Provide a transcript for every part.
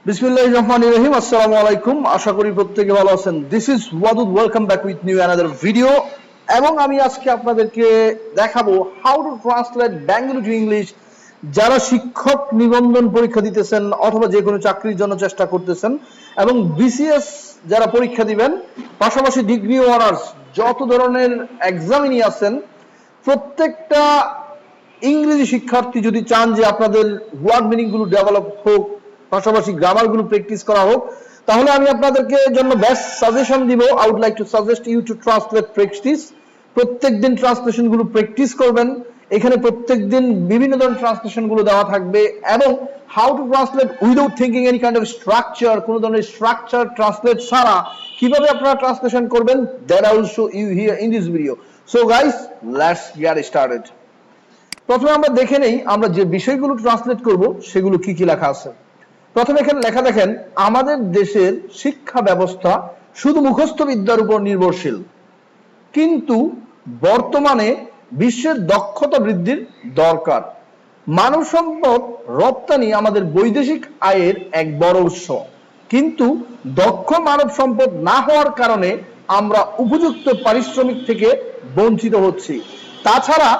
বিসমিল্লাহির রহমানির রহিম। আসসালামু আলাইকুম, আশা করি প্রত্যেকে ভালো আছেন। This is Wadud, welcome back with new another video. এবং আমি আজকে আপনাদেরকে দেখাবো how to translate Bengali to English. যারা শিক্ষক নিবন্ধন পরীক্ষা দিতেছেন অথবা যে কোনো চাকরির জন্য চেষ্টা করতেছেন এবং বিসিএস যারা পরীক্ষা দিবেন, পাশাপাশি ডিগ্রি অনার্স যত ধরনের এক্সামিনি আছেন, প্রত্যেকটা ইংরেজি শিক্ষার্থী যদি চান যে আপনাদের ওয়ার্ড মিনিং গুলো ডেভেলপ হোক, পাশাপাশি গ্রামার গুলো প্র্যাকটিস করা হোক, তাহলে আমি আপনাদেরকে জন্য বেস্ট সাজেশন দিব। I would like to suggest you to translate practice. প্রত্যেকদিন ট্রান্সলেশন গুলো প্র্যাকটিস করবেন। এখানে প্রত্যেকদিন বিভিন্ন ধরনের ট্রান্সলেশন গুলো দেওয়া থাকবে এবং how to translate without thinking any kind of structure, কোনো ধরনের স্ট্রাকচার ট্রান্সলেট ছাড়া কিভাবে আপনারা ট্রান্সলেশন করবেন, that I will show you here in this video. So guys, let's get started. প্রথমে আমরা দেখে নেই আমরা যে বিষয়গুলো ট্রান্সলেট করব সেগুলো কি কি লেখা আছে। প্রথমে এখানে লেখা দেখেন, আমাদের দেশের শিক্ষা ব্যবস্থা শুধু মুখস্থ বিদ্যার উপর নির্ভরশীল, কিন্তু বর্তমানে বিশ্বের দক্ষতা বৃদ্ধির দরকার। মানব সম্পদ রপ্তানি আমাদের বৈদেশিক আয়ের এক বড় উৎস, কিন্তু দক্ষ মানব সম্পদ না হওয়ার কারণে আমরা উপযুক্ত পারিশ্রমিক থেকে বঞ্চিত হচ্ছি। তাছাড়া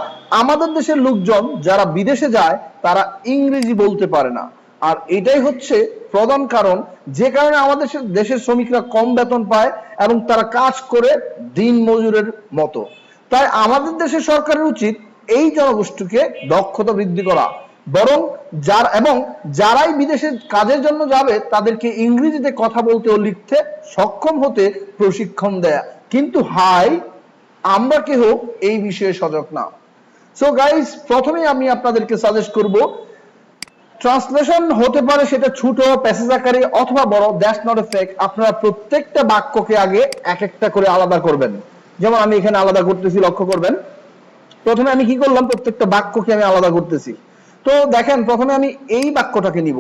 আমাদের দেশের লোকজন যারা বিদেশে যায় তারা ইংরেজি বলতে পারে না, আর এটাই হচ্ছে প্রধান কারণ যে কারণে আমাদের দেশের শ্রমিকরা কম বেতন পায় এবং তারা কাজ করে দিন মজুরের মতো। তাই আমাদের দেশের সরকারের উচিত এই জনগোষ্ঠীকে দক্ষতা বৃদ্ধি করা, বরং যারাই বিদেশে কাজের জন্য যাবে তাদেরকে ইংরেজিতে কথা বলতে ও লিখতে সক্ষম হতে প্রশিক্ষণ দেয়া। কিন্তু আমরা কেউ এই বিষয়ে সজাগ না। সো গাইস, প্রথমেই আমি আপনাদেরকে সাজেস্ট করব, ট্রান্সলেশন হতে পারে সেটা ছোট প্যাসেজ আকারে অথবা বড়, দ্যাটস নট এ ফেক। আপনারা প্রত্যেকটা বাক্যকে আগে এক একটা করে আলাদা করবেন। যেমন আমি এখানে আলাদা করতেছি, লক্ষ্য করবেন। প্রথমে আমি কি করলাম, প্রত্যেকটা বাক্যকে আমি আলাদা করতেছি। তো দেখেন, প্রথমে আমি এই বাক্যটাকে নিব।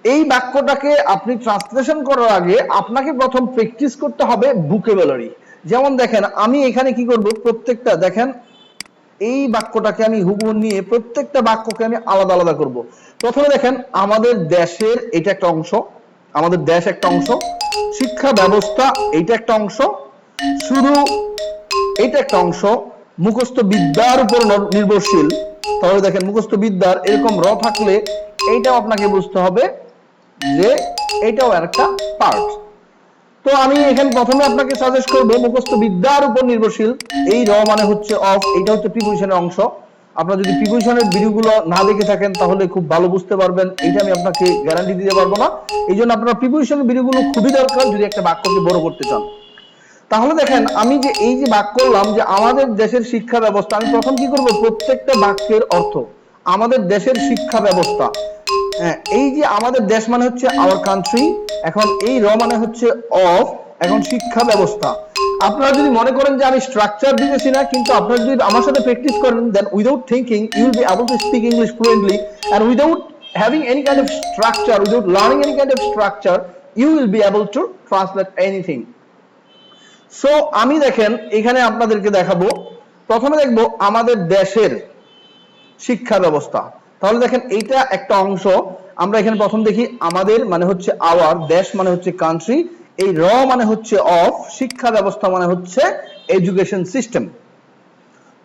এই বাক্যটাকে আপনি ট্রান্সলেশন করার আগে আপনাকে প্রথম প্র্যাকটিস করতে হবে ভোকাবুলারি। যেমন দেখেন, আমি এখানে কি করব, প্রত্যেকটা দেখেন এই বাক্যটাকে আমি হুবহু নিয়ে প্রত্যেকটা বাক্যকে আমি আলাদা আলাদা করব। প্রথমে দেখেন, আমাদের দেশের এটা একটা অংশ, আমাদের দেশ একটা অংশ, শিক্ষা ব্যবস্থা এইটা একটা অংশ, শুধু এটা একটা অংশ, মুখস্থ বিদ্যার উপর নির্ভরশীল। তাহলে দেখেন, মুখস্থ বিদ্যার এরকম র থাকলে এইটাও আপনাকে বুঝতে হবে যে এটাও একটা পার্ট। তো আমি এখানে প্রথমে আপনাকে সাজেস্ট করব মুখস্থ বিদ্যার উপর নির্ভরশীল। এই র মানে হচ্ছে অফ, এটা হচ্ছে প্রিপোজিশনের অংশ। আপনারা যদি প্রিপোজিশনের ভিডিওগুলো না দেখে থাকেন তাহলে খুব ভালো বুঝতে পারবেন, এটা আমি আপনাকে গ্যারান্টি দিতে পারবো না। এই জন্য আপনারা প্রিপোজিশনের ভিডিওগুলো খুবই দরকার যদি একটা বাক্যকে বড় করতে চান। তাহলে দেখেন, আমি যে এই যে বাক্য করলাম যে আমাদের দেশের শিক্ষা ব্যবস্থা, আমি প্রথম কি করব, প্রত্যেকটা বাক্যের অর্থ আমাদের দেশের শিক্ষা ব্যবস্থা। এই যে আমাদের দেশ মানে হচ্ছে আওয়ার কান্ট্রি, এখন এই র মানে হচ্ছে অফ, এখন শিক্ষা ব্যবস্থা। আপনারা যদি মনে করেন যে আমি স্ট্রাকচার দিতেছি না, কিন্তু আপনারা যদি আমার সাথে প্র্যাকটিস করেন, then without thinking you will be able to speak English fluently, and without having any kind of structure, without learning any kind of structure, you will be able to translate anything. So আমি দেখেন এখানে আপনাদেরকে দেখাবো, প্রথমে দেখবো আমাদের দেশের শিক্ষা ব্যবস্থা। তাহলে দেখেন এইটা একটা অংশ। আমরা এখানে প্রথম দেখি, আমাদের মানে হচ্ছে আওয়ার, দেশ মানে হচ্ছে কান্ট্রি, এই র মানে হচ্ছে অফ, শিক্ষা ব্যবস্থা মানে হচ্ছে এডুকেশন সিস্টেম।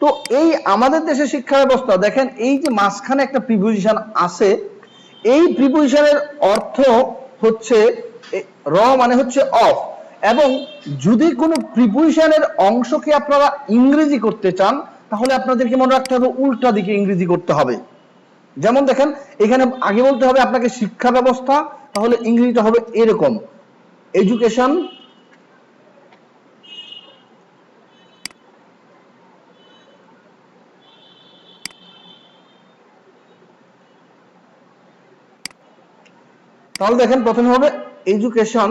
তো এই আমাদের দেশের শিক্ষা ব্যবস্থা দেখেন, এই যে মাঝখানে একটা প্রিপোজিশন আছে, এই প্রিপোজিশনের অর্থ হচ্ছে র মানে হচ্ছে অফ। এবং যদি কোনো প্রিপোজিশনের অংশকে আপনারা ইংরেজি করতে চান তাহলে আপনাদেরকে মনে রাখতে হবে উল্টা দিকে ইংরেজি করতে হবে। যেমন দেখেন, এখানে আগে বলতে হবে আপনাকে শিক্ষা ব্যবস্থা, তাহলে ইংরেজিটা হবে এরকম, এডুকেশন তাহলে দেখেন প্রথমে হবে এডুকেশন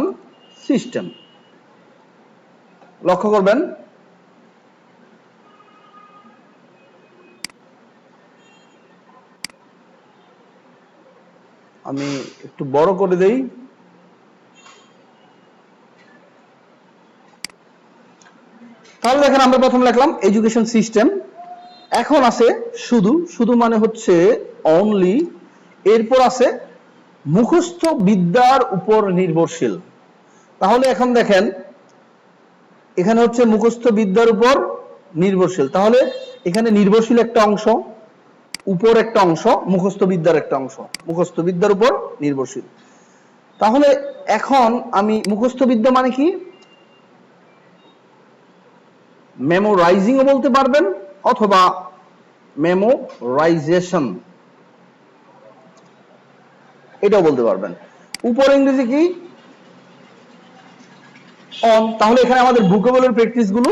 সিস্টেম। লক্ষ্য করবেন, আমি একটু বড় করে দেই। তাহলে দেখেন, আমরা প্রথম লিখলাম এডুকেশন সিস্টেম, এখন আছে শুধু, শুধু মানে হচ্ছে অনলি, এরপর আছে মুখস্থ বিদ্যার উপর নির্ভরশীল। তাহলে এখন দেখেন এখানে হচ্ছে মুখস্থ বিদ্যার উপর নির্ভরশীল, তাহলে এখানে নির্ভরশীল একটা অংশ, উপর একটা অংশ, মুখস্থ বিদ্যার একটা অংশ, মুখস্থ বিদ্যার উপর নির্ভরশীল। তাহলে এখন আমি মুখস্থ বিদ্যা মানে কি, মেমোরাইজিংও বলতে পারবেন অথবা মেমোরাইজেশন এটাও বলতে পারবেন। উপর ইংরেজি কি, অন। তাহলে এখানে আমাদের ভোকাবুলারি প্র্যাকটিস গুলো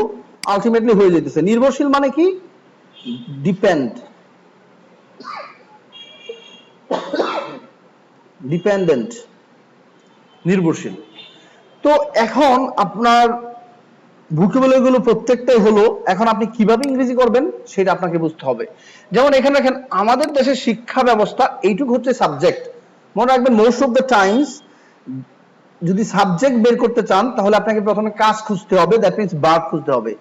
আলটিমেটলি হয়ে যেতেছে। নির্ভরশীল মানে কি, ডিপেন্ড, ডিপেন্ডেন্ট, নির্ভরশীল। তো এখন আপনার ভোকাবুলারি গুলো প্রত্যেকটাই হলো, এখন আপনি কিভাবে ইংরেজি করবেন সেটা আপনাকে বুঝতে হবে। যেমন এখানে দেখেন আমাদের দেশের শিক্ষা ব্যবস্থা এইটুকু হচ্ছে সাবজেক্ট। মনে রাখবেন মোস্ট অফ দ্য টাইমস যদি সাবজেক্ট বের করতে চান তাহলে আপনাকে প্রথমে কাজ খুঁজতে হবে, দ্যাট মিন্স ভার্ব খুঁজতে হবে।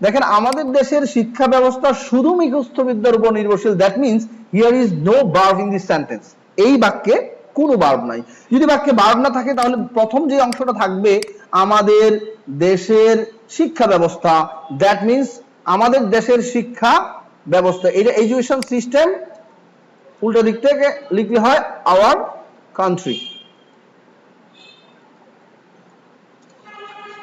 দেখেন আমাদের দেশের শিক্ষা ব্যবস্থা শুধু মুখস্থ বিদ্যার উপর নির্ভরশীল, that means here is no verb in this sentence. এই বাক্যে কোনো ভার্ব নাই। যদি বাক্যে ভার্ব না থাকে তাহলে প্রথম যে অংশটা থাকবে আমাদের দেশের শিক্ষা ব্যবস্থা, দ্যাট মিন্স আমাদের দেশের শিক্ষা ব্যবস্থা, এটা এডুকেশন সিস্টেম, উল্টো দিক থেকে লিখলে হয় আওয়ার কান্ট্রি।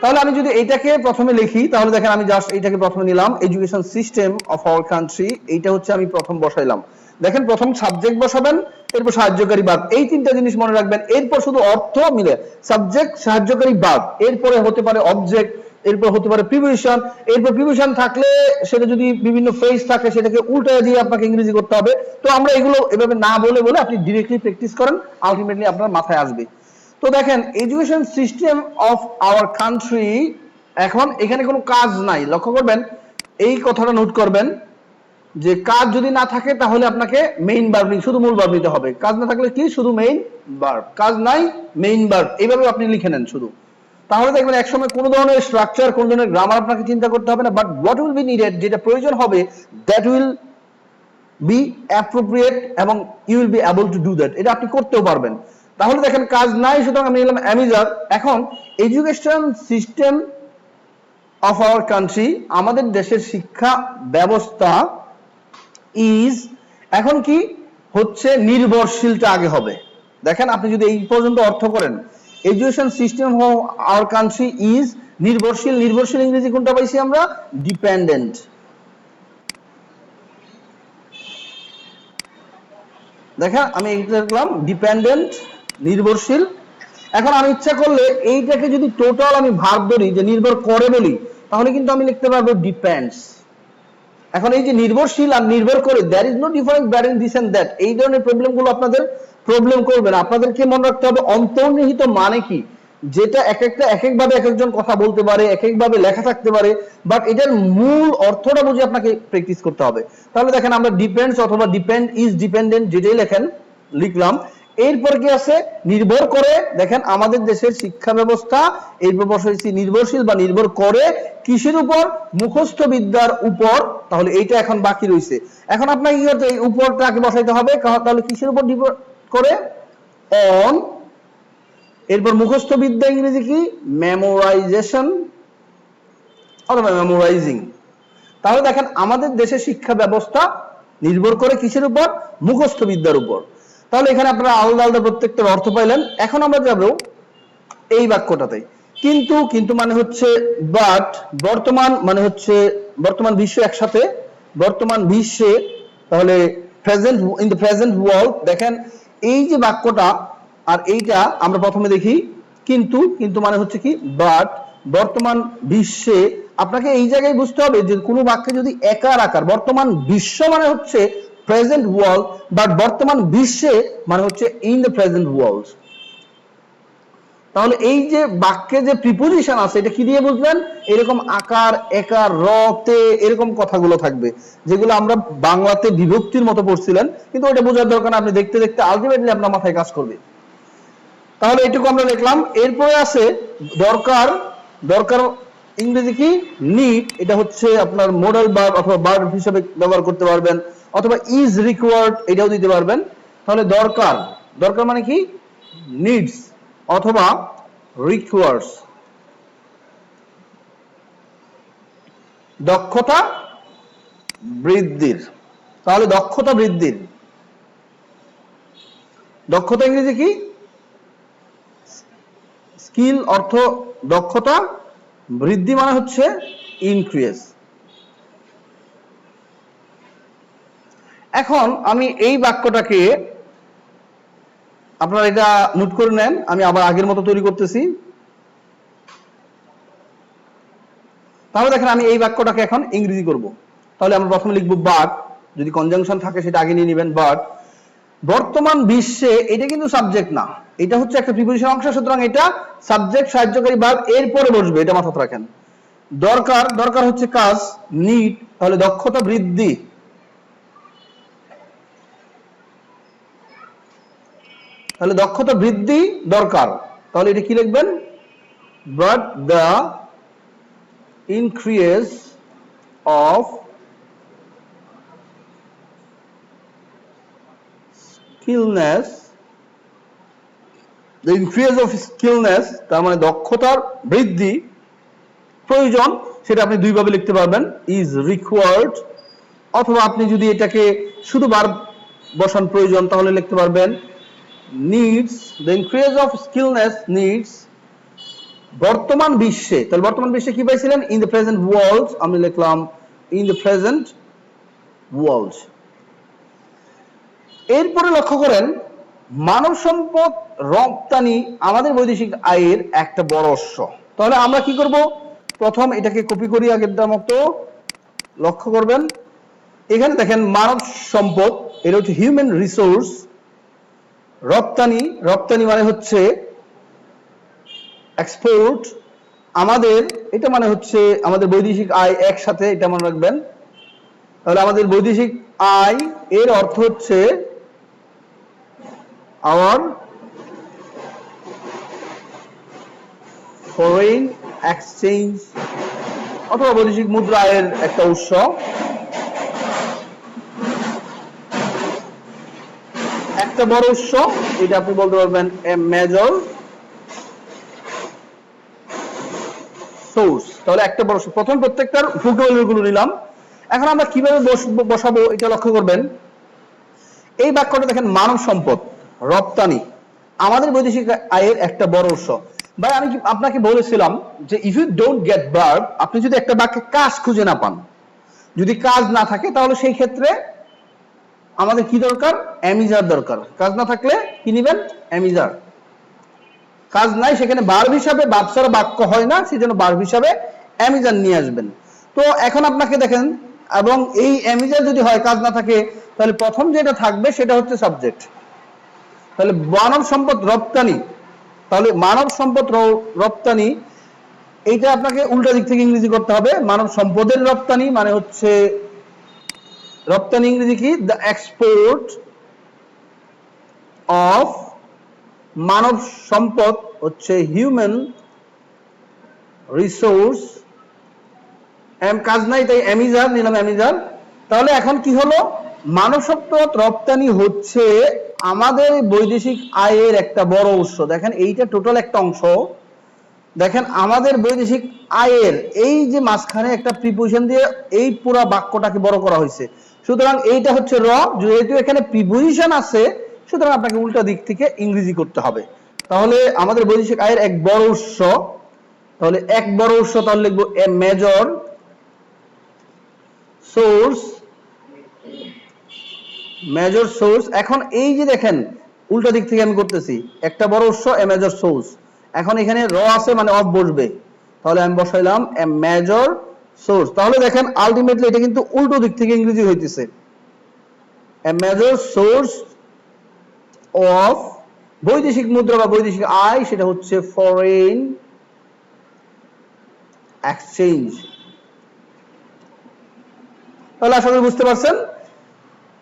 তাহলে আমি যদি এইটাকে প্রথমে লিখি তাহলে দেখেন আমি জাস্ট এইটাকে প্রথমে নিলাম, education system of our country, এইটা হচ্ছে আমি প্রথম বসাইলাম। দেখেন প্রথম সাবজেক্ট বসাবেন, এরপর সাহায্যকারী ভার্ব, এই তিনটা জিনিস মনে রাখবেন। এরপর শুধু অর্থ মিলে সাবজেক্ট, সাহায্যকারী ভার্ব, এরপরে হতে পারে অবজেক্ট, এরপর হতে পারে প্রিপোজিশন, এরপর প্রিপোজিশন থাকলে সেটা যদি বিভিন্ন ফ্রেজ থাকে সেটাকে উল্টায় দিয়ে আপনাকে ইংরেজি করতে হবে। তো আমরা এগুলো এভাবে না বলে বলে আপনি ডিরেক্টলি প্র্যাকটিস করেন, আলটিমেটলি আপনার মাথায় আসবে। তো দেখেন education system of our country, এখন এখানে কোনো কাজ নাই, লক্ষ্য করবেন এই কথাটা নোট করবেন যে কাজ যদি না থাকে তাহলে আপনাকে মেইন ভার্ব নিতে, শুধু মূল ভার্ব নিতে হবে। কাজ না থাকলে কি, শুধু মেইন ভার্ব, কাজ নাই মেইন ভার্ব, এইভাবে আপনি লিখে নেন শুধু। তাহলে দেখবেন একসময় কোনো ধরনের স্ট্রাকচার, কোনো ধরনের গ্রামার আপনাকে চিন্তা করতে হবে না, but what will be needed, যেটা প্রয়োজন হবে, দ্যাট উইল বি অ্যাপ্রোপ্রিয়েট এবং you will be able to do that, এটা আপনি করতেও পারবেন। তাহলে দেখেন কাজ নাই, সুতরাং আমি নিলাম অ্যামিজার। এখন education system of our country, আমাদের দেশের শিক্ষা ব্যবস্থা, ইজ, এখন কি হচ্ছে নির্ভরশীলটা আগে হবে। দেখেন আপনি যদি এই পর্যন্ত অর্থ করেন, education system of our country is নির্ভরশীল, নির্ভরশীল ইংরেজি কোনটা পাইছি আমরা, ডিপেন্ডেন্ট। দেখেন আমি এইটা লিখলাম ডিপেন্ডেন্ট, নির্ভরশীল। এখন আমি ইচ্ছা করলে এইটাকে যদি টোটাল আমি ভার্ব ধরি, যে নির্ভর করে বলি, তাহলে কিন্তু আমি লিখতে পারবো ডিপেন্ডস। এখন এই যে নির্ভরশীল আর নির্ভর করে, there is no difference between this and that, এই ধরনের প্রবলেমগুলো আপনাদের প্রবলেম করবে না। আপনাদেরকে মনে রাখতে হবে অন্তর্নিহিত মানে কি, যেটা এক একটা এক একভাবে এক একজন কথা বলতে পারে, এক একভাবে লেখা থাকতে পারে, বাট এটার মূল অর্থটা বুঝে আপনাকে প্র্যাকটিস করতে হবে। তাহলে দেখেন আমরা ডিপেন্ডস অথবা ডিপেন্ড, ইজ ডিপেন্ডেন্ট, যেটাই লেখেন লিখলাম। এরপর কি আছে, নির্ভর করে। দেখেন আমাদের দেশের শিক্ষা ব্যবস্থা, এরপর বসাইছি নির্ভরশীল বা নির্ভর করে কিসের উপর, মুখস্থ বিদ্যার উপর। তাহলে এইটা এখন বাকি রয়েছে। এখন আপনাকে কি করতে, এই উপরটাকে বসাইতে হবে। তাহলে কিসের উপর নির্ভর করে, অন। এরপর মুখস্থ বিদ্যা ইংরেজি কি, মেমোরাইজেশন অথবা মেমোরাইজিং। তাহলে দেখেন আমাদের দেশের শিক্ষা ব্যবস্থা নির্ভর করে কিসের উপর, মুখস্থ বিদ্যার উপর। তাহলে এখানে আপনারা আলাদা আলাদা প্রত্যেকটার অর্থ পাইলেন। এখন আমরা যাব এই বাক্যটাতে, কিন্তু, কিন্তু মানে হচ্ছে বাট, বর্তমান মানে হচ্ছে বর্তমান বিশ্ব, একসাথে বর্তমান বিশ্বে, তাহলে present, in the present world. দেখেন এই যে বাক্যটা আর এইটা আমরা প্রথমে দেখি, কিন্তু, কিন্তু মানে হচ্ছে কি বাট, বর্তমান বিশ্বে। আপনাকে এই জায়গায় বুঝতে হবে যে কোনো বাক্যে যদি একার আকার, বর্তমান বিশ্ব মানে হচ্ছে প্রেজেন্ট ওয়ার্ল্ড, বাট বর্তমান বিশ্বে মানে হচ্ছে ইন দ্য প্রেজেন্ট ওয়ার্ল্ড। তাহলে এই যে বাক্যে যে প্রিপোজিশন আছে এটা কি দিয়ে বুঝলেন, এরকম আকার, একার, র, তে, এরকম কথাগুলো থাকবে, যেগুলো আমরা বাংলাতে বিভক্তির মতো পড়ছিলেন, কিন্তু ওটা বোঝার দরকার না, আপনি দেখতে দেখতে আলটিমেটলি আপনার মাথায় কাজ করবে। তাহলে এটুকু আমরা লিখলাম। এরপরে আছে দরকার, দরকার ইংরেজি কি, নিড, এটা হচ্ছে আপনার মডাল ভার্ব অথবা ভার্ব হিসেবে ব্যবহার করতে পারবেন, অথবা ইজ রিকোয়ার্ড এটাও দিতে পারবেন। তাহলে দরকার, দরকার মানে কি, নিডস অথবা রিকোয়ার্স, দক্ষতা বৃদ্ধির। তাহলে দক্ষতা বৃদ্ধির, দক্ষতা ইংরেজি কি? স্কিল অর্থ দক্ষতা, বৃদ্ধি মানে হচ্ছে ইনক্রিজ। এখন আমি এই বাক্যটাকে, আপনারা এটা নোট করে নেন, আমি আবার আগের মতো তৈরি করতেছি। তাহলে দেখেন আমি এই বাক্যটাকে এখন ইংরেজি করব। তাহলে আমরা প্রথমে লিখব বাট, যদি কনজাংশন থাকে সেটা আগে নিয়ে নেবেন। বাট বর্তমান বিশ্বে, এটা কিন্তু সাবজেক্ট না, এটা হচ্ছে একটা প্রিপোজিশন অংশ, সুতরাং এটা সাবজেক্ট সাহায্যকারী ভার্ব এর পরে বসবে, এটা মাথায় রাখেন। দরকার, দরকার হচ্ছে কাজ, নিড, তাহলে দক্ষতা বৃদ্ধি, তাহলে দক্ষতা বৃদ্ধি দরকার, তাহলে এটা কি লিখবেন? But the increase of skillness, the increase of skillness, তার মানে দক্ষতার বৃদ্ধি প্রয়োজন, সেটা আপনি দুইভাবে লিখতে পারবেন, ইজ রিকোয়ার্ড, অথবা আপনি যদি এটাকে শুধু ভার্ব বসান প্রয়োজন, তাহলে লিখতে পারবেন needs, the increase of skillness needs, বর্তমান বিশ্বে, তাহলে বর্তমান বিশ্বে কি পাইছিলেন? ইন দ্য প্রেজেন্ট ওয়ার্ল্ড, আমি লিখলাম ইন দ্য প্রেজেন্ট ওয়ার্ল্ড। এরপরে লক্ষ্য করেন, মানব সম্পদ রপ্তানি আমাদের বৈদেশিক আয়ের একটা বড় অংশ। তাহলে আমরা কি করব? প্রথম এটাকে কপি করি আগেরটার মতো। লক্ষ্য করবেন এখানে দেখেন মানব সম্পদ, এটা হচ্ছে হিউম্যান রিসোর্স। রপ্তানি, রপ্তানি মানে হচ্ছে এক্সপোর্ট। আমাদের, এটা মানে হচ্ছে আমাদের বৈদেশিক আয় একসাথে, এটা মনে রাখবেন। তাহলে আমাদের বৈদেশিক আয় এর অর্থ হচ্ছে আওয়ার ফরেন এক্সচেঞ্জ, অথবা বৈদেশিক মুদ্রা আয়ের একটা উৎস। একটা বড় উৎস, এটা আপনি বলতে পারবেন এ মেজর সোর্স। তাহলে একটা বড়, প্রথম প্রত্যেকটার ভোকাবুলারি গুলো নিলাম। এখন আমরা কিভাবে বসাবো এটা লক্ষ্য করবেন। এই বাক্যটা দেখেন, মানব সম্পদ রপ্তানি আমাদের বৈদেশিক আয়ের একটা বড় উৎস। ভাই আমি আপনাকে বলেছিলাম যে if you don't get verb, আপনি যদি একটা বাক্যে কাজ খুঁজে না পান, যদি কাজ না থাকে, তাহলে সেই ক্ষেত্রে আমাদের কি দরকার? অ্যামিজার দরকার। কাজ না থাকলে কি নেবেন? অ্যামিজার। কাজ নাই, সেখানে ভার্ব হিসাবে, ভার্ব ছাড়া বাক্য হয় না, সেজন্য ভার্ব হিসাবে অ্যামিজার নিয়ে আসবেন। তো এখন আপনাকে দেখেন, এবং এই অ্যামিজার যদি হয়, কাজ না থাকে, তাহলে প্রথম যেটা থাকবে সেটা হচ্ছে সাবজেক্ট। তাহলে মানব সম্পদ রপ্তানি, তাহলে মানব সম্পদ রপ্তানি, এইটা আপনাকে উল্টা দিক থেকে ইংরেজি করতে হবে। মানব সম্পদের রপ্তানি মানে হচ্ছে, রপ্তানি ইংরেজি কি? দ্য এক্সপোর্ট অফ, মানব সম্পদ হচ্ছে হিউম্যান রিসোর্স। কাজ নাই তাই অ্যামিজার নিলাম, অ্যামিজার। তাহলে এখন কি হলো? মানব সম্পদ রপ্তানি হচ্ছে আমাদের বৈদেশিক আয়ের একটা বড় উৎস। দেখেন এইটা টোটাল একটা অংশ। দেখেন আমাদের বৈদেশিক আয়ের, এই যে মাঝখানে একটা প্রিপোজিশন দিয়ে এই পুরো বাক্যটাকে বড় করা হয়েছে, সুতরাং এইটা হচ্ছে র। যেহেতু এখানে প্রিপোজিশন আছে, সুতরাং আপনাকে উল্টা দিক থেকে ইংরেজি করতে হবে। তাহলে আমাদের বৈদেশিক আয়ের এক বড় উৎস, তাহলে এক বড় উৎস, তাহলে লিখবো a major source, major source. এখন এই যে দেখেন উল্টা দিক থেকে আমি করতেছি, একটা বড় উৎস এ মেজর সোর্স। এখন এখানে র আছে মানে অফ বসবে, তাহলে আমি বসাইলাম এ মেজর সোর্স। তাহলে দেখেন আলটিমেটলি এটা কিন্তু উল্টো দিক থেকে ইংরেজি হইতেছে, এ মেজর সোর্স অফ বৈদেশিক মুদ্রা বা বৈদেশিক আয়, সেটা হচ্ছে ফরেন এক্সচেঞ্জ। তাহলে আশা করি বুঝতে পারছেন।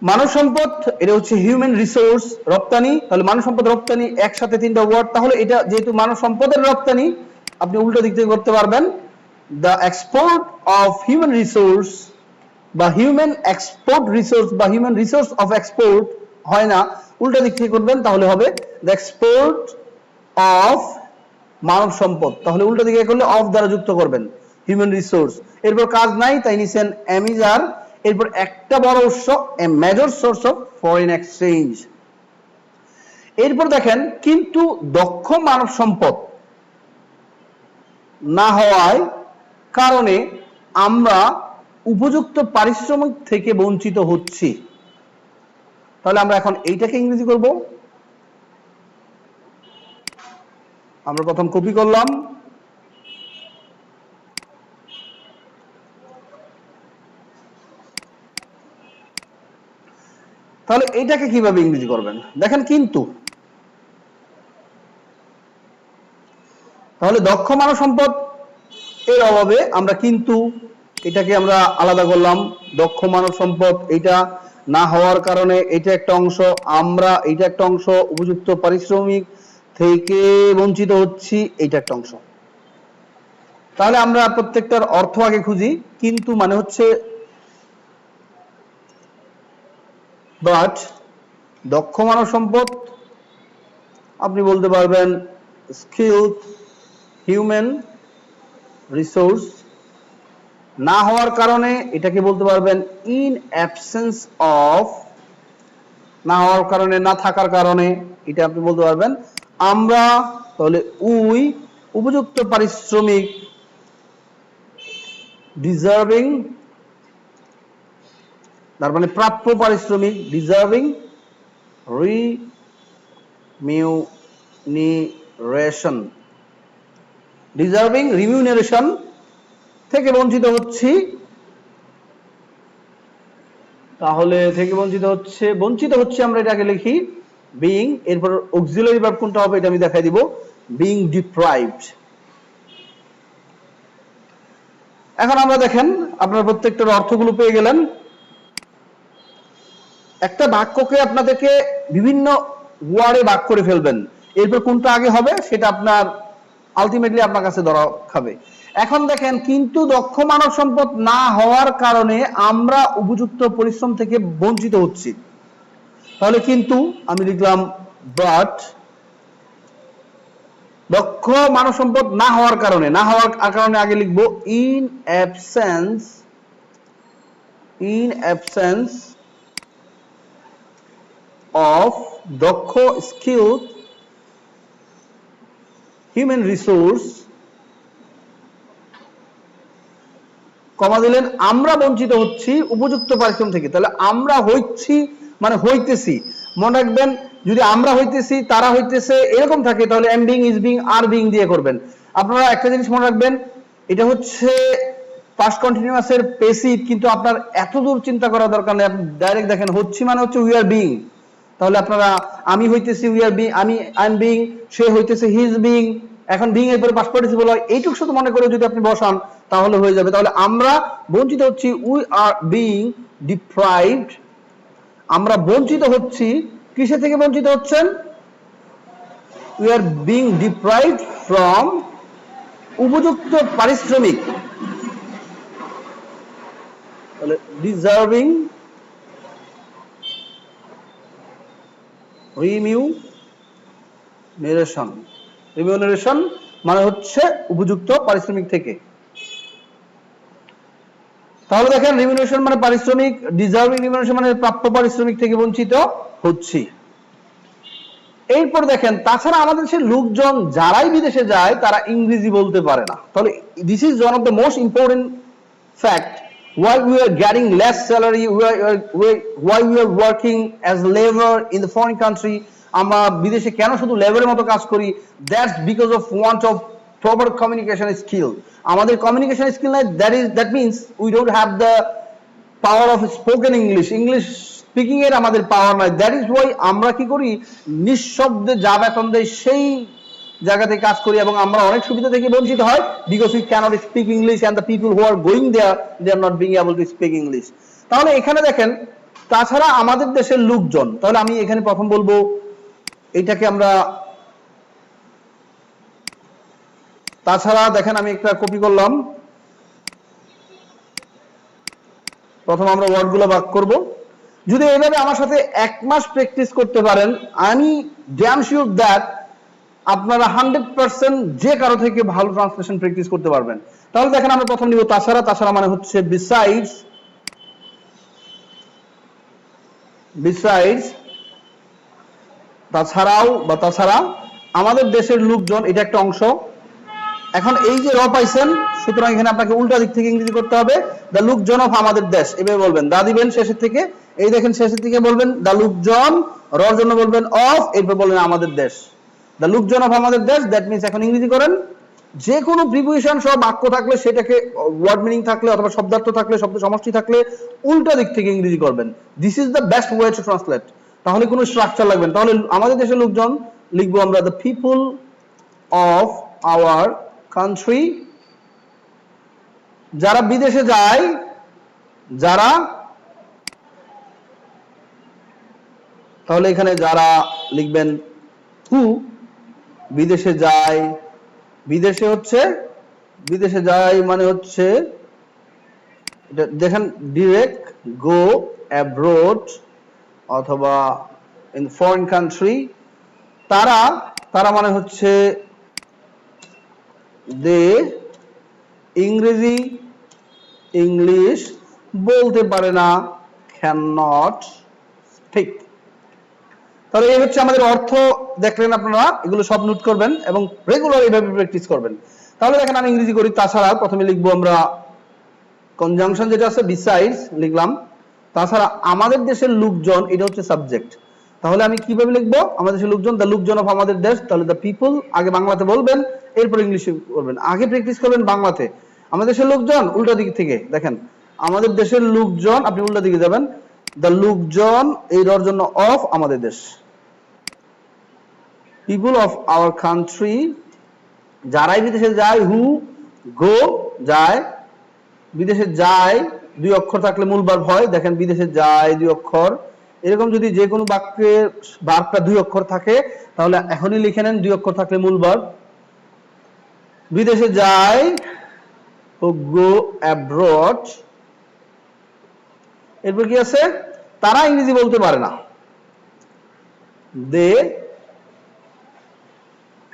মানব সম্পদ, এটা হচ্ছে হিউম্যান রিসোর্স। রপ্তানি, তাহলে মানব সম্পদ রপ্তানি, একসাথে তিনটা ওয়ার্ড। তাহলে এটা যেহেতু মানব সম্পদের রপ্তানি, আপনি উল্টো দিক থেকে করতে পারবেন the export of human resource, বা হিউম্যান এক্সপোর্ট রিসোর্স, বা হিউম্যান রিসোর্স অফ এক্সপোর্ট, হয় না, উল্টা দিক থেকে করবেন, তাহলে হবে দ্য এক্সপোর্ট অফ মানব সম্পদ, তাহলে উল্টা দিকে করলে অফ দ্বারা যুক্ত করবেন হিউম্যান রিসোর্স। এরপর কাজ নাই তাই নিছেন এমিজার। এরপর একটা বড় উৎস, a major source of foreign exchange. এরপর দেখেন কিন্তু দক্ষ মানব সম্পদ না হওয়ায় কারণে আমরা উপযুক্ত পারিশ্রমিক থেকে বঞ্চিত হচ্ছি। তাহলে আমরা এখন এইটাকে ইংরেজি করব। আমরা প্রথম কপি করলাম, তাহলে এইটাকে কিভাবে ইংরেজি করবেন দেখেন কিন্তু, তাহলে দক্ষ মানব সম্পদ এর অভাবে আমরা কিন্তু এটাকে আমরা আলাদা করলাম, দক্ষ মানব সম্পদ এটা না হওয়ার কারণে এটা একটা অংশ, আমরা এটা একটা অংশ, উপযুক্ত পারিশ্রমিক থেকে বঞ্চিত হচ্ছি এটা একটা অংশ। তাহলে আমরা প্রত্যেকটার অর্থ আগে খুঁজি। কিন্তু মানে হচ্ছে বাট, দক্ষ মানব সম্পদ আপনি বলতে পারবেন স্কিলড হিউম্যান রিসোর্স, না হওয়ার কারণে এটাকে বলতে পারবেন ইন অ্যাবসেন্স অফ, না হওয়ার কারণে না থাকার কারণে এটা আপনি বলতে পারবেন আমরা, তাহলে উই উপযুক্ত পারিশ্রমিক ডিজার্ভিং, তার মানে প্রাপ্য পারিশ্রমিক, ডিজার্ভিং রিমিউনিরেশন, ডিজার্ভিং রিমিউনারেশন থেকে বঞ্চিত হচ্ছি। তাহলে থেকে বঞ্চিত হচ্ছে আমরা এটাকে লিখি বিইং, এরপর অক্সিলারি ভার্ব কোনটা হবে এটা আমি দেখাই দিব, বিইং ডিপ্রাইভড। এখন আমরা দেখেন আপনারা প্রত্যেকটার অর্থগুলো পেয়ে গেলেন। একটা বাক্যকে আপনাদেরকে বিভিন্ন ওয়ার্ডে ভাগ করে ফেলবেন, এরপর কোনটা আগে হবে সেটা আপনার আলটিমেটলি আপনার কাছে ধরা খাবে। এখন দেখেন কিন্তু দক্ষ মানব সম্পদ না হওয়ার কারণে আমরা উপযুক্ত পরিশ্রম থেকে বঞ্চিত হচ্ছি। তাহলে কিন্তু আমি লিখলাম বাট, দক্ষ মানব সম্পদ না হওয়ার কারণে, না হওয়ার কারণে আগে লিখবো ইন অ্যাবসেন্স অফ দক্ষ স্কিলড হিউম্যান রিসোর্স, কমা দিলেন আমরা বঞ্চিত হচ্ছি উপযুক্ত পারিশ্রম থেকে। তাহলে আমরা হইছি মানে হইতেছি, মনে রাখবেন যদি আমরা হইতেছি তারা হইতেছে এরকম থাকে তাহলে am being is being are being দিয়ে করবেন। আপনারা একটা জিনিস মনে রাখবেন, এটা হচ্ছে পাস্ট কন্টিনিউয়াসের পেসিভ, কিন্তু আপনার এত দূর চিন্তা করা দরকার নেই, আপনি ডাইরেক্ট দেখেন হচ্ছি মানে হচ্ছে উই আর বিং। তাহলে আপনারা আমি হইতেছি উই আর বিং, আমি আই এম বিং, সে হইতেছে হি ইজ বিং, এখন বিং এর পরে পাস্ট পার্টিসিপল হয়, এইটুকু শুধু মনে করে যদি আপনি বসান তাহলে হয়ে যাবে। তাহলে আমরা বঞ্চিত হচ্ছি, উই আর বিং ডিপ্রাইভড, আমরা বঞ্চিত হচ্ছি, কিসে থেকে বঞ্চিত হচ্ছেন, we are being deprived from উপযুক্ত পারিশ্রমিক, তাহলে ডিজার্ভিং রিমিউনারেশন, রিমিউনারেশন মানে হচ্ছে উপযুক্ত পারিশ্রমিক থেকে। তাহলে দেখেন রিমিউনারেশন মানে পারিশ্রমিক, ডিজার্ভিং রিমিউনারেশন মানে প্রাপ্য পারিশ্রমিক থেকে বঞ্চিত হচ্ছি। এরপর দেখেন তাছাড়া আমাদের দেশের লোকজন যারাই বিদেশে যায় তারা ইংরেজি বলতে পারে না। তাহলে this is one of the most important fact, why we are getting less salary, why we are working as labor in the foreign country, আমরা বিদেশে কেন শুধু লেবারের মতো কাজ করি, that's because of want of proper communication skill, আমাদের communication skill নাই, that means we don't have the power of spoken English, English speaking এর আমাদের পাওয়ার নাই, দ্যাট ইজ ওয়াই আমরা কি করি নিঃশব্দে যা বেতন দেয় সেই জায়গাতে কাজ করি এবং আমরা অনেক সুবিধা থেকে বঞ্চিত হয়, because we can't speak English and the people who are going there they are not being able to speak English. তাহলে এখানে দেখেন তাছাড়া আমাদের দেশের লোকজন, তাহলে আমি এখানে প্রথম বলবো এটাকে আমরা, তাছাড়া দেখেন আমি একটা কপি করলাম, প্রথম আমরা ওয়ার্ডগুলো ভাগ করব, যদি এইভাবে আমার সাথে 1 মাস প্র্যাকটিস করতে পারেন, আমি ড্যাম শিওর দ্যাট আপনারা 100% যে কারো থেকে ভালো ট্রান্সলেশন প্র্যাকটিস করতে পারবেন। তাহলে দেখেন আমরা প্রথম নিব তাছাড়া। তাছাড়া মানে হচ্ছে বিসাইডস, বিসাইডস তাছাড়াও বা তাছাড়া আমাদের দেশের লোকজন, এটা একটা অংশ। এখন এই যে র পাইছেন, সুতরাং এখানে আপনাকে উল্টা দিক থেকে ইংরেজি করতে হবে। দ্য লোকজন অফ আমাদের দেশ, এভাবে বলবেন। দা দিবেন শেষের থেকে, এই দেখেন শেষের থেকে বলবেন দ্য লোকজন, রর জন্য বলবেন অফ, এরপর বলবেন আমাদের দেশ। দ্য লোকজন অফ আমাদের দেশ, দ্যাট মিনস এখন ইংরেজি করেন। যে কোনো প্রিপোজিশন সহ বাক্য থাকলে, সেটাকে ওয়ার্ড মিনিং থাকলে অথবা শব্দার্থ থাকলে, শব্দ সমষ্টি থাকলে উল্টা দিক থেকে ইংরেজি করবেন। This is the best way to translate. তাহলে কোনো স্ট্রাকচার লাগবে না। তাহলে আমাদের দেশের লোকজন লিখবো আমরা the people of our country. যারা বিদেশে যায়, যারা, তাহলে এখানে যারা লিখবেন হু, বিদেশে যায়, বিদেশে হচ্ছে, বিদেশে যায় মানে হচ্ছে দেখেন ডিরেক্ট গো অ্যাব্রোড অথবা ইন ফরেন কান্ট্রি। তারা, তারা মানে হচ্ছে দে ইংরেজি, ইংলিশ বলতে পারে না, ক্যান নট স্পিক। তাহলে এই হচ্ছে আমাদের অর্থ। দেখলেন আপনারা, এগুলো সব নোট করবেন এবং রেগুলার এইভাবে প্র্যাকটিস করবেন। তাহলে দেখেন আমি ইংরেজি করি। তাছাড়া প্রথমে লিখবো আমরা কনজাংশন যেটা আছে বিসাইডস লিখলাম। তাছাড়া আমাদের দেশের লোকজন, এটা হচ্ছে সাবজেক্ট। তাহলে আমি কিভাবে লিখবো আমাদের দেশের লোকজন, দ্য লোকজন অফ আমাদের দেশ। তাহলে দ্য পিপল আগে বাংলাতে বলবেন, এরপর ইংলিশে বলবেন। আগে প্র্যাকটিস করবেন বাংলাতে। আমাদের দেশের লোকজন উল্টা দিক থেকে দেখেন, আমাদের দেশের লোকজন, আপনি উল্টা দিকে যাবেন। দ্য লোকজন, এই রর জন্য অফ আমাদের দেশ। পিপল অফ আওয়ার কান্ট্রি, যারাই বিদেশে যায়, হু গো যায়, বিদেশে যায় দুই অক্ষর থাকলে মূল ভার্ব হয়। দেখেন বিদেশে যায় দুই অক্ষর। এরকম যদি যে কোনো বাক্যের ভার্বটা দুই অক্ষর থাকে, তাহলে এখনই লিখে নেন দুই অক্ষর থাকলে মূল ভার্ব। বিদেশে যায়, গো অ্যাব্রড। এরপর কি আছে, তারা ইংরেজি বলতে পারে না, দে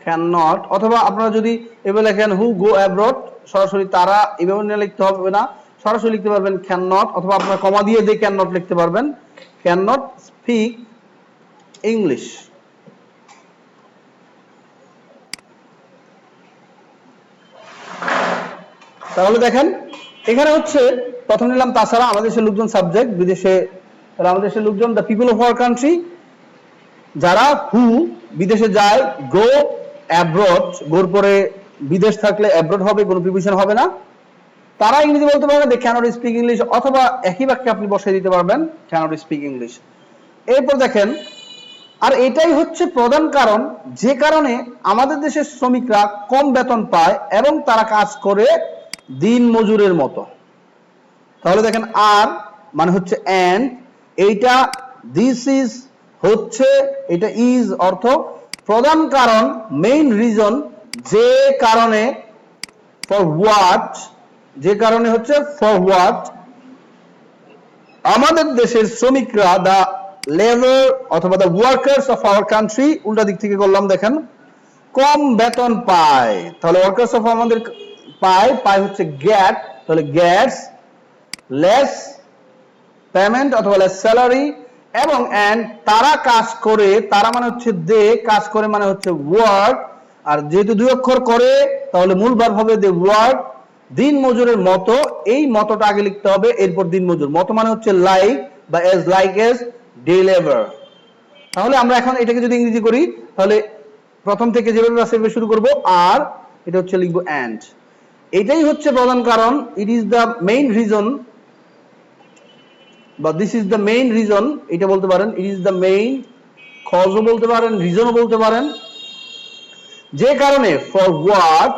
ক্যান নট। অথবা আপনারা যদি এভাবে লেখেন হু গো অ্যাব্রড, সরাসরি তারা এভাবে নিয়ে লিখতে হবে না, সরাসরি লিখতে পারবেন ক্যান নট। অথবা আপনারা কমা দিয়ে দে ক্যান নট লিখতে পারবেন, ক্যান নট স্পিক ইংলিশ। তাহলে দেখেন এখানে হচ্ছে প্রথম নিলাম তাছাড়া, আমাদের দেশের লোকজন সাবজেক্ট, বিদেশে, তাহলে আমাদের দেশের লোকজন the people of our country, যারা হু বিদেশে যায়, গো অ্যাব্রড, গোর পরে বিদেশ থাকলে অ্যাব্রড হবে, কোনো প্রিপোজিশন হবে না। তারা ইংরেজি বলতে পারে না, দে ক্যানট স্পিক ইংলিশ। অথবা একই বাক্যে আপনি বসাই দিতে পারবেন ক্যানট স্পিক ইংলিশ। এরপর দেখেন, আর এটাই হচ্ছে প্রধান কারণ যে কারণে আমাদের দেশের শ্রমিকরা কম বেতন পায় এবং তারা কাজ করে দিন মজুরের মতো। তাহলে দেখেন আর মানে হচ্ছে এন্ড, এইটা দিস ইজ হচ্ছে, এটা ইজ অর্থ প্রধান কারণ, মেইন রিজন, যে কারণে, ফর হোয়াট, যে কারণে হচ্ছে ফর হোয়াট আমাদের দেশের শ্রমিকরা, দা লেবার অথবা দা ওয়ার্কার্স অফ আওয়ার কান্ট্রি, উল্টা দিক থেকে করলাম দেখেন, কম বেতন পায়। তাহলে ওয়ার্কার্স অফ আমাদের পায়, পায় হচ্ছে গেট, তাহলে গেটস লেস পেমেন্ট অথবা লেস স্যালারি। এবং এন্ড তারা কাজ করে, তারা মানে হচ্ছে দে, কাজ করে মানে হচ্ছে ওয়ার্ক। আর যেহেতু দুই অক্ষর করে, তাহলে মূল ভার্ব হবে দে ওয়ার্ক, দিন মজুরের মতো। এই মতটা আগে লিখতে হবে, এরপর দিন মজুর। মতো মানে হচ্ছে লাইক বা as, like as day labour. তাহলে আমরা এখন এটাকে যদি ইংরেজি করি, তাহলে প্রথম থেকে যেভাবে আছে সেভাবে শুরু করব, আর এটা হচ্ছে লিখবো এন্ড। এটাই হচ্ছে প্রধান কারণ, it is the main reason বা this is the main reason, এটা বলতে পারেন। ইট ইজ দ্য মেইন কজও বলতে পারেন, রিজনও বলতে পারেন, যে কারণে, ফর হোয়াট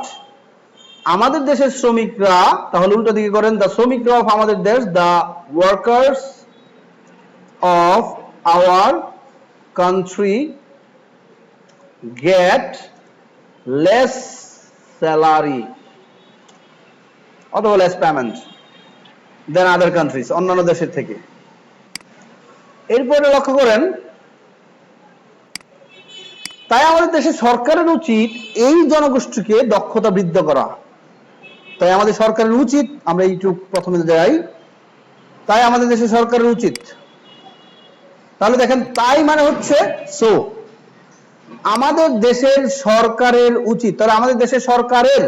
আমাদের দেশের শ্রমিকরা, তাহলে উল্টো দিকে করেন, দ্য শ্রমিকরা অফ আমাদের দেশ, the workers of our country gate less salary অথবা লেস পেমেন্ট দেন আদার কান্ট্রিজ, অন্যান্য দেশের থেকে। এরপরে লক্ষ্য করেন, তাই আমাদের দেশের সরকারের উচিত এই জনগোষ্ঠীকে দক্ষতা বৃদ্ধি করা। তাই আমাদের সরকারের উচিত, আমরা এইটুক প্রথমে যাই, তাই আমাদের দেশের সরকারের উচিত। তাহলে দেখেন, তাই মানে হচ্ছে সো, আমাদের দেশের সরকারের উচিত। তাহলে আমাদের দেশের সরকারের,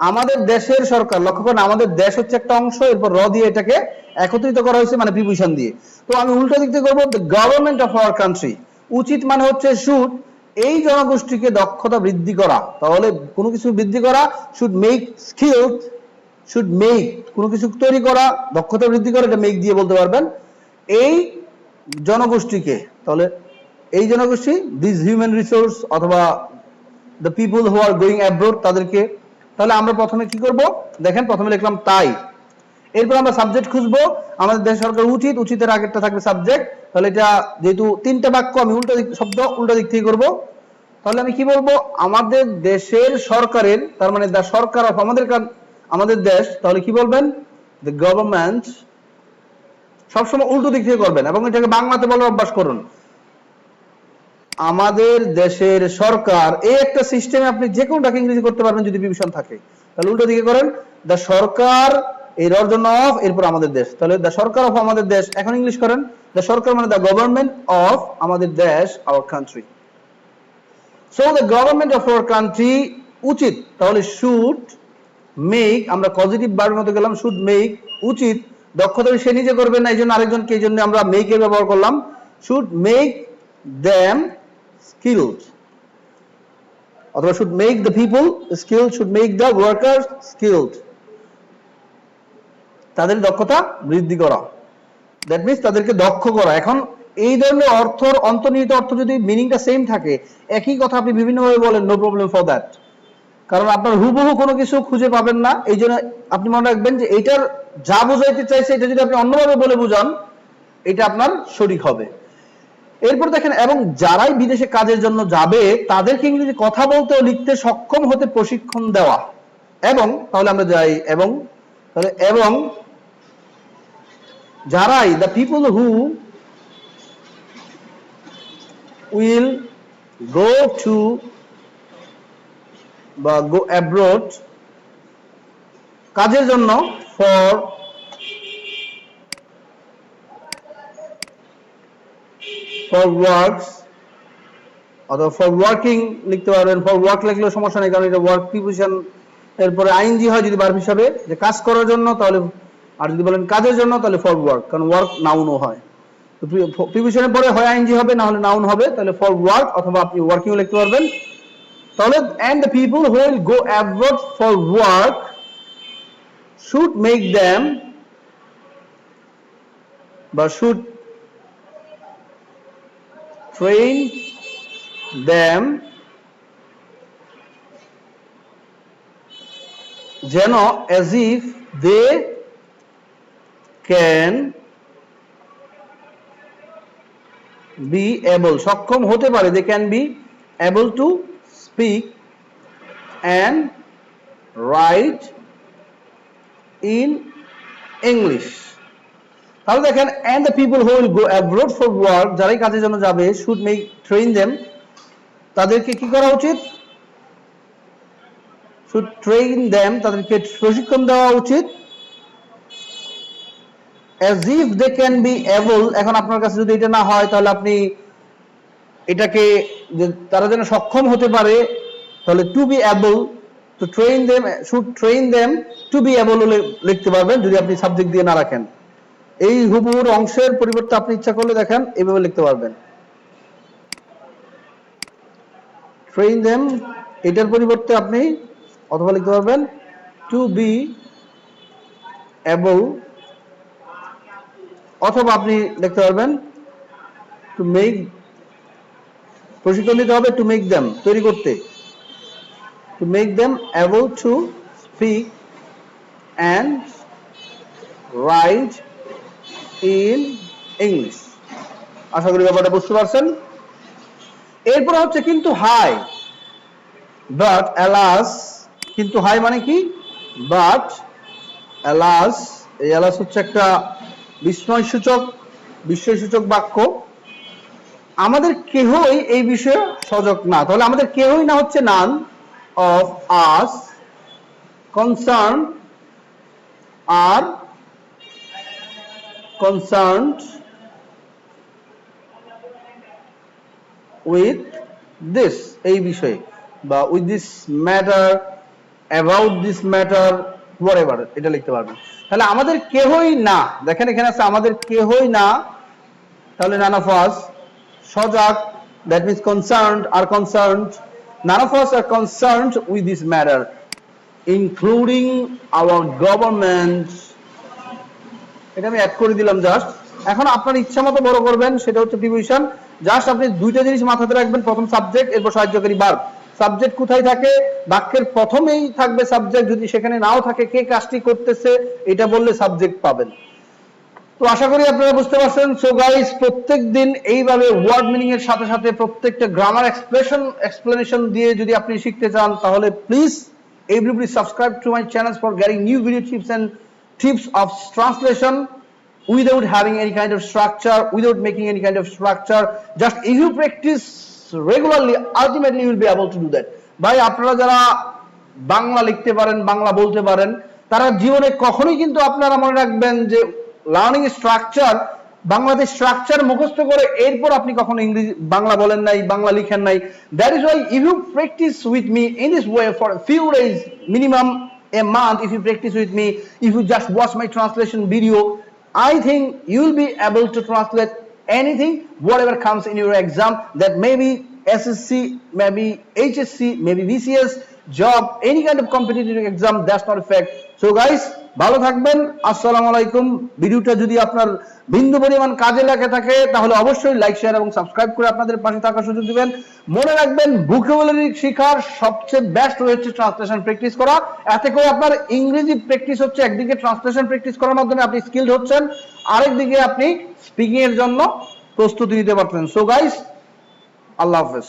আমাদের দেশের সরকার, লক্ষ্য করেন আমাদের দেশ হচ্ছে একটা অংশ, এরপর র দিয়ে এটাকে একত্রিত করা হয়েছে, মানে প্রিপোজিশন দিয়ে। তো আমি উল্টো দিক থেকে করবো, the government of our country, উচিত মানে হচ্ছে শুড, এই জনগোষ্ঠীকে দক্ষতা বৃদ্ধি করা। তাহলে কোনো কিছু বৃদ্ধি করা, should make skill, should make কোনো কিছু তৈরি করা, দক্ষতা বৃদ্ধি করা, এটা মেক দিয়ে বলতে পারবেন, এই জনগোষ্ঠীকে। তাহলে এই জনগোষ্ঠী, দিস হিউম্যান রিসোর্স অথবা the people who are going abroad, তাদেরকে। তাহলে আমরা প্রথমে কি করব, দেখেন প্রথমে লিখলাম তাই, এরপর আমরা সাবজেক্ট খুঁজবো। আমাদের দেশ সরকার উচিত, উচিতের আগেরটা থাকবে সাবজেক্ট। তাহলে এটা যেহেতু তিনটা বাক্য, আমি উল্টো দিক, শব্দ উল্টো দিক থেকে করব। তাহলে আমি কি বলবো, আমাদের দেশের সরকারের, তার মানে দ্য সরকার অফ আমাদের আমাদের দেশ। তাহলে কি বলবেন, দ্য গভর্নমেন্ট, সবসময় উল্টো দিক থেকে করবেন এবং এটাকে বাংলাতে বলার অভ্যাস করুন। আমাদের দেশের সরকার, এই একটা সিস্টেমে আপনি যে কোনটাকে ইংরেজি করতে পারবেন যদি প্রিপোজিশন থাকে। তাহলে উল্টো দিকে করেন, দ্য সরকার, এর অর জন্য অফ, এরপর আমাদের দেশ। তাহলে দ্য সরকার অফ আমাদের দেশ, এখন ইংলিশ করেন, দ্য সরকার মানে দ্য গভর্নমেন্ট অফ আমাদের দেশ, our country. So the government of our country, উচিত, তাহলে শুড মেক, আমরা পজিটিভ ভার্বের মধ্যে গেলাম, শুড মেক, উচিত, দক্ষতা সে নিজে করবেন না, এই জন্য আরেকজনকে, এই জন্য আমরা মেক এর ব্যবহার করলাম, শুড মেক them skilled, অথবা should make the people skilled, should make the workers skilled, তাদের দক্ষতা বৃদ্ধি করা, দ্যাট মিন্স তাদেরকে দক্ষ করা। এখন এই ধরনের অর্থর অন্তর্নিহিত অর্থ যদি মিনিংটা সেম থাকে, একই কথা আপনি বিভিন্নভাবে বলেন, নো প্রবলেম ফর দ্যাট, কারণ আপনার হুবহু কোনো কিছু খুঁজে পাবেন না। এই জন্য আপনি মনে রাখবেন যে এটার যা বোঝাইতে চাইছে, এটা যদি আপনি অন্যভাবে বলে বুঝান, এটা আপনার সঠিক হবে। এরপর দেখেন, এবং যারাই বিদেশে কাজের জন্য যাবে তাদেরকে ইংরেজি কথা বলতে ও লিখতে সক্ষম হতে প্রশিক্ষণ দেওয়া। এবং তাহলে আমরা যাই, এবং তাহলে এবং যারাই, the people who will go to বা গো অ্যাব্রোড, কাজের জন্য, ফর ওয়ার্কস, অথবা ফর ওয়ার্কিং লিখতে পারবেন, ফর ওয়ার্ক লিখলেও সমস্যা নেই, কারণ এটা ওয়ার্ক প্রিপোজিশন, এরপরে আইএনজি হয় যদি ভার্ব হিসাবে, যে কাজ করার জন্য, তাহলে, আর যদি বলেন কাজের জন্য তাহলে ফর ওয়ার্ক, কারণ ওয়ার্ক নাউনও হয়। তো প্রিপোজিশনের পরে হয় আইএনজি হবে, না হলে নাউন হবে, তাহলে ফর ওয়ার্ক, অথবা আপনি ওয়ার্কিংও লিখতে পারবেন। তাহলে and the people who will go abroad for work should make them, বা শুড ট্রেন দেম, যেন as if they can be able, সক্ষম হতে পারে, they can be able to speak and write in English. তাহলে দেখেন, and the people who will go abroad for work, যারাই কাজের জন্য যাবে, should make, train them, তাদেরকে কি করা উচিত, should train them, তাদেরকে প্রশিক্ষণ দেওয়া উচিত, as if they can be able। এখন আপনার কাছে যদি এটা না হয়, তাহলে আপনি এটাকে, যে তারা যেন সক্ষম হতে পারে, তাহলে to be able, to train them, should train them to be able লিখতে পারবেন যদি আপনি সাবজেক্ট দিয়ে না রাখেন। এই হুবহুর অংশের পরিবর্তে আপনি ইচ্ছা করলে দেখেন এইভাবে লিখতে পারবেন, ট্রেন দেম, এটার পরিবর্তে আপনি অথবা লিখতে পারবেন টু বি এবল, অথবা আপনি লিখতে পারবেন টু মেক, প্রশিক্ষণ দিতে হবে, টু মেক দেম, তৈরি করতে, to make them able to speak and write in English. আশা করি ব্যাপারটা বুঝতে পারছেন। এরপর হচ্ছে কিন্তু হাই, বাট অ্যালাস, কিন্তু হাই মানে কি, বাট অ্যালাস, এই অ্যালাস হচ্ছে একটা বিস্ময়সূচক বিস্ময়সূচক বাক্য, আমাদের কেহই এই বিষয়ে সজাগ না। তাহলে আমাদের কেহই না হচ্ছে none of us concerned are concerned with this, এই বিষয়ে বা with this matter, about this matter, whatever, এটা লিখতে পারবেন। তাহলে আমাদের কেহই না, দেখেন এখানে আছে আমাদের কেহই না, তাহলে none of us, সজাগ, that means concerned, are concerned, none of us are concerned with this matter, including our government, এটা আমি অ্যাড করে দিলাম জাস্ট। এখন আপনার ইচ্ছা মতো বড় করবেন, সেটা হচ্ছে প্রিপোজিশন। জাস্ট আপনি দুইটা জিনিস মাথাতে রাখবেন, প্রথম সাবজেক্ট, এরপর সাহায্যকারী ভার্ব। সাবজেক্ট কোথায় থাকে? বাক্যের প্রথমেই থাকবে সাবজেক্ট, যদি সেখানে নাও থাকে কে কাজটি করতেছে এটা বললে সাবজেক্ট পাবেন। তো আশা করি আপনারা বুঝতে পারছেন। সো গাইস, প্রত্যেকদিন এইভাবে ওয়ার্ড মিনিং এর সাথে সাথে প্রত্যেকটা গ্রামার এক্সপ্লেনেশন দিয়ে যদি আপনি শিখতে চান, তাহলে please everybody subscribe to my channels for getting new video tips and tips of translation without having any kind of structure, without making any kind of structure. Just if you practice regularly, ultimately you will be able to do that. ভাই, আপনারা যারা বাংলা লিখতে পারেন, বাংলা বলতে পারেন, তারা জীবনে কখনোই কিন্তু আপনারা মনে রাখবেন যে লার্নিং স্ট্রাকচার, বাংলাদেশ স্ট্রাকচার মুখস্থ করে এরপর আপনি কখনো ইংরেজি বাংলা বলেন নাই, বাংলা লিখেন নাই। That is why if you practice with me in this way for few days, minimum a month, if you practice with me, if you just watch my translation video, I think you will be able to translate anything, whatever comes in your exam, that maybe SSC, maybe HSC, maybe BCS, job, any kind of competitive exam, that's not a fact. So guys, ভালো থাকবেন, আসসালামু আলাইকুম। ভিডিওটা যদি আপনার বিন্দু পরিমাণ কাজে লাগে থাকে, তাহলে অবশ্যই লাইক, শেয়ার এবং সাবস্ক্রাইব করে আপনাদের পাশে থাকার সুযোগ দিবেন। মনে রাখবেন, ভোকাবুলারি শেখার সবচেয়ে বেস্ট হচ্ছে ট্রান্সলেশন প্র্যাকটিস করা। এতে করে আপনার ইংরেজি প্র্যাকটিস হচ্ছে, একদিকে ট্রান্সলেশন প্র্যাকটিস করার মাধ্যমে আপনি স্কিলড হচ্ছেন, আরেকদিকে আপনি স্পিকিং এর জন্য প্রস্তুতি নিতে পারছেন। সো গাইস, আল্লাহ হাফেজ।